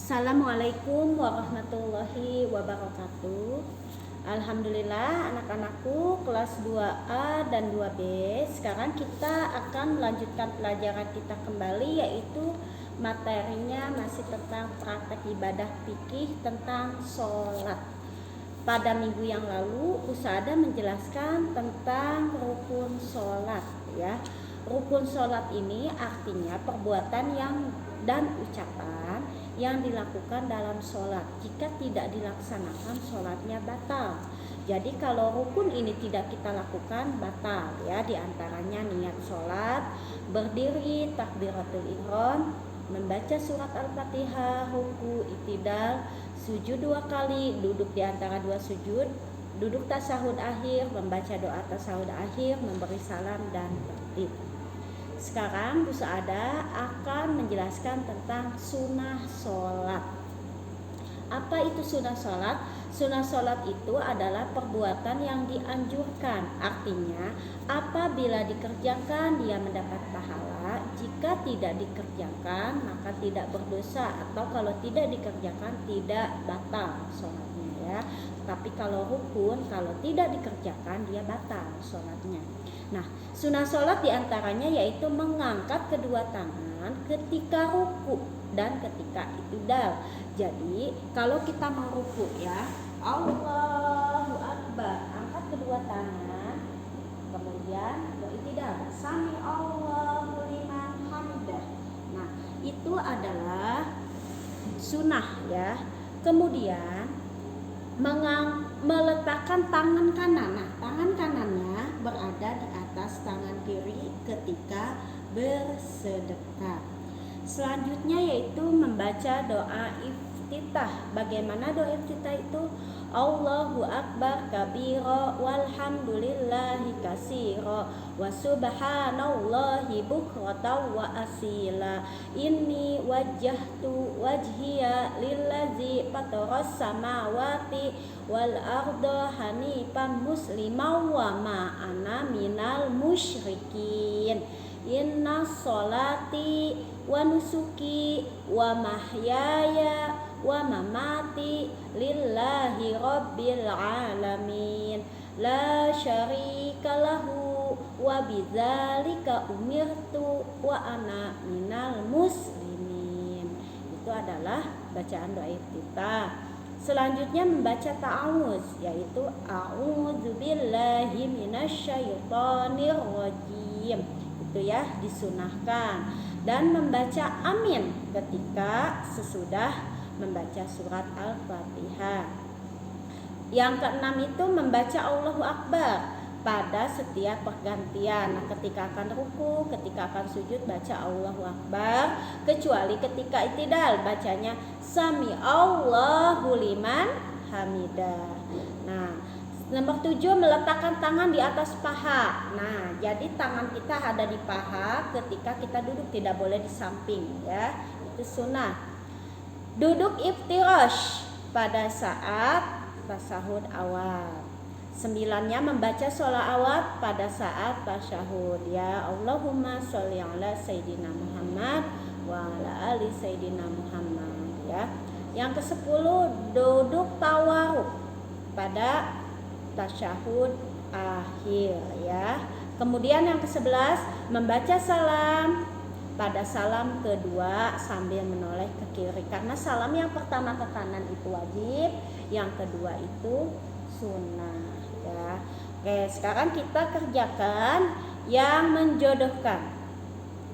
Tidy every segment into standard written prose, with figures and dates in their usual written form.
Assalamualaikum warahmatullahi wabarakatuh. Alhamdulillah anak-anakku kelas 2A dan 2B. Sekarang kita akan melanjutkan pelajaran kita kembali, yaitu materinya masih tentang praktek ibadah fikih tentang sholat. Pada minggu yang lalu Usada menjelaskan tentang rukun sholat, ya. Rukun sholat ini artinya perbuatan dan ucapan yang dilakukan dalam sholat. Jika tidak dilaksanakan, sholatnya batal. Jadi kalau rukun ini tidak kita lakukan, batal, ya. Di antaranya niat sholat, berdiri, takbiratul ihram, membaca surat Al-Fatihah, ruku, i'tidal, sujud 2 kali, duduk di antara 2 sujud, duduk tasyahud akhir, membaca doa tasyahud akhir, memberi salam, dan tertib. Sekarang Bu Saada akan menjelaskan tentang sunnah sholat. Apa itu sunnah sholat? Sunnah sholat itu adalah perbuatan yang dianjurkan. Artinya apabila dikerjakan dia mendapat pahala, jika tidak dikerjakan maka tidak berdosa, atau kalau tidak dikerjakan tidak batal sholatnya, ya. Tapi kalau rukun, kalau tidak dikerjakan dia batal sholatnya. Nah, sunnah sholat diantaranya yaitu mengangkat kedua tangan ketika ruku dan ketika i'tidal. Jadi kalau kita mau ruku, ya, Allahu Akbar, angkat kedua tangan, kemudian i'tidal, sami Allahu liman hamidah. Nah, itu adalah sunnah, ya. Kemudian meletakkan tangan kanan. Nah, tangan kanannya berada di atas tangan kiri ketika bersedekah. Selanjutnya yaitu membaca doa iftitah. Bagaimana doa iftitah itu? Allahu Akbar kabira walhamdulillahi katsira wa subhanallahi bukratan wa asila. Inni wajjahtu wajhiya lillazi fataras samawati wal arda hanifan musliman wa ma ana minal musyrikin. Inna sholati wa nusuki wa mahyaya wa mamati lillahi rabbil alamin la syarika lahu wa bidzalika umirtu wa ana minal muslimin. Itu adalah bacaan doa iftitah. Selanjutnya membaca ta'awuz, yaitu a'udzubillahi minasyaitonir rajim. Itu, ya, disunahkan. Dan membaca amin ketika sesudah membaca surat Al-Fatihah. Yang keenam itu membaca Allahu Akbar pada setiap pergantian. Nah, ketika akan ruku, ketika akan sujud baca Allahu Akbar, kecuali ketika i'tidal bacanya sami Allahu liman hamidah. Nah, nomor 7 meletakkan tangan di atas paha. Nah, jadi tangan kita ada di paha ketika kita duduk, tidak boleh di samping, ya. Itu sunnah. Duduk iftirash pada saat tasyahud awal. 9-nya membaca sholawat pada saat tasyahud, ya. Allahumma sholli ala sayyidina Muhammad wa ala ali sayyidina Muhammad, ya. Yang ke-10 duduk tawaruk pada tasyahud akhir, ya. Kemudian yang ke-11 membaca salam pada salam kedua sambil menoleh ke kiri, karena salam yang pertama ke kanan itu wajib, yang kedua itu sunnah, ya. Oke, sekarang kita kerjakan yang menjodohkan.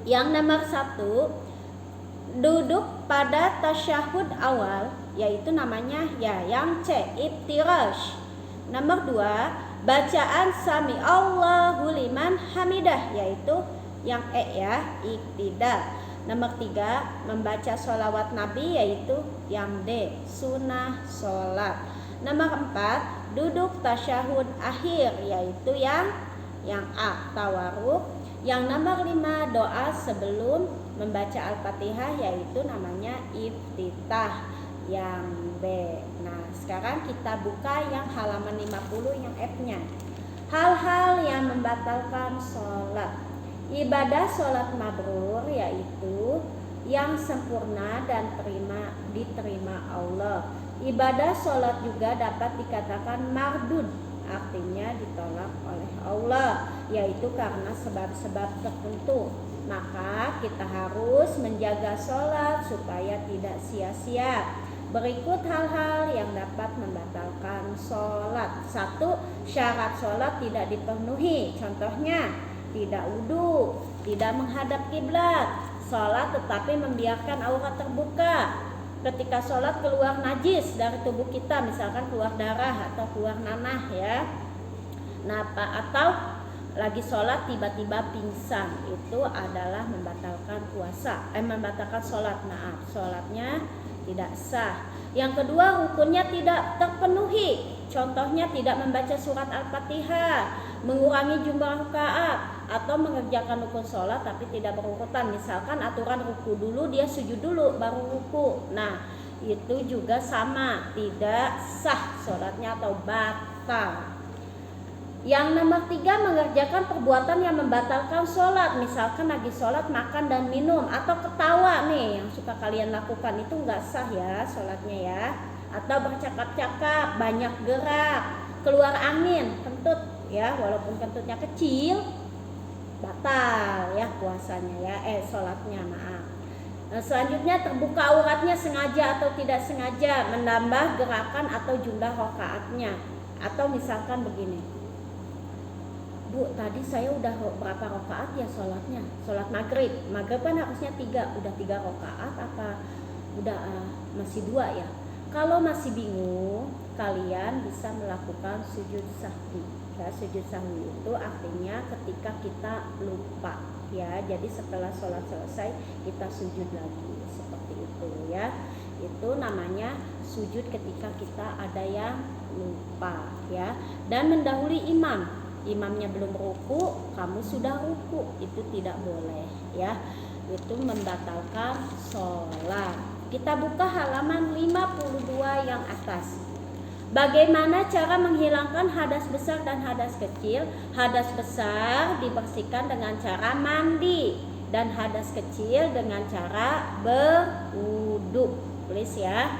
Yang nomor 1 duduk pada tasyahud awal, yaitu namanya, ya, yang C, iftirash. Nomor 2 bacaan sami Allahu liman hamidah, yaitu yang E, ya, i'tidal. Nomor 3 membaca sholawat Nabi, yaitu yang D, sunnah sholat. Nomor 4 duduk tasyahud akhir, yaitu yang A, tawaruk. Yang nomor 5 doa sebelum membaca Al-Fatihah, yaitu namanya iftitah, yang B. Nah, sekarang kita buka yang halaman 50, yang F-nya. Hal-hal yang membatalkan sholat. Ibadah sholat mabrur yaitu yang sempurna dan diterima Allah. Ibadah sholat juga dapat dikatakan mardud, artinya ditolak oleh Allah, yaitu karena sebab-sebab tertentu. Maka kita harus menjaga sholat supaya tidak sia-sia. Berikut hal-hal yang dapat membatalkan sholat. 1. Syarat sholat tidak dipenuhi. Contohnya, tidak wudhu, tidak menghadap kiblat, sholat tetapi membiarkan aurat terbuka. Ketika sholat keluar najis dari tubuh kita, misalkan keluar darah atau keluar nanah ya. Nah, atau lagi sholat tiba-tiba pingsan, itu adalah membatalkan membatalkan sholat. Maaf, sholatnya tidak sah. Yang kedua, rukunnya tidak terpenuhi. Contohnya tidak membaca surat Al-Fatihah, mengurangi jumlah rakaat, atau mengerjakan rukun sholat tapi tidak berurutan. Misalkan aturan ruku dulu, dia sujud dulu baru ruku. Nah, itu juga sama, tidak sah sholatnya atau batal. Yang nomor 3, mengerjakan perbuatan yang membatalkan sholat. Misalkan lagi sholat makan dan minum, atau ketawa nih yang suka kalian lakukan, itu nggak sah ya sholatnya ya. Atau bercakap-cakap, banyak gerak, keluar angin, kentut ya, walaupun kentutnya kecil, batal ya puasanya ya, sholatnya maaf. Nah, selanjutnya terbuka auratnya sengaja atau tidak sengaja, menambah gerakan atau jumlah rakaatnya. Atau misalkan begini, Bu, tadi saya udah berapa rakaat ya sholatnya? Sholat maghrib kan harusnya 3, udah 3 rakaat apa udah masih 2 ya? Kalau masih bingung, kalian bisa melakukan sujud sahwi. Ya, sujud sahwi itu artinya ketika kita lupa ya. Jadi setelah sholat selesai kita sujud lagi, seperti itu ya. Itu namanya sujud ketika kita ada yang lupa ya. Dan mendahului imam. Imamnya belum ruku, kamu sudah ruku, itu tidak boleh ya. Itu membatalkan sholat. Kita buka halaman 52 yang atas. Bagaimana cara menghilangkan hadas besar dan hadas kecil? Hadas besar dibersihkan dengan cara mandi, dan hadas kecil dengan cara berwudu. Tulis ya.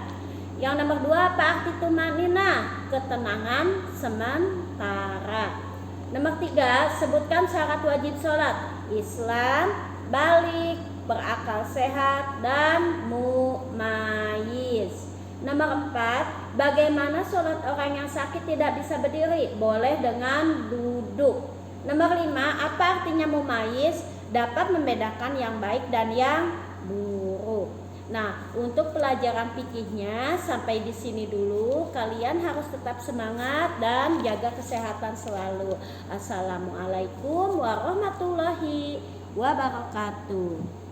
Yang nomor 2, apa arti tumanina? Ketenangan sementara. Nomor 3, sebutkan syarat wajib sholat. Islam, balik, berakal sehat, dan mumayyiz. Nomor 4, bagaimana sholat orang yang sakit tidak bisa berdiri? Boleh dengan duduk. Nomor 5, apa artinya mumayyiz? Dapat membedakan yang baik dan yang buruk. Nah, untuk pelajaran fikihnya sampai di sini dulu. Kalian harus tetap semangat dan jaga kesehatan selalu. Assalamualaikum warahmatullahi wabarakatuh.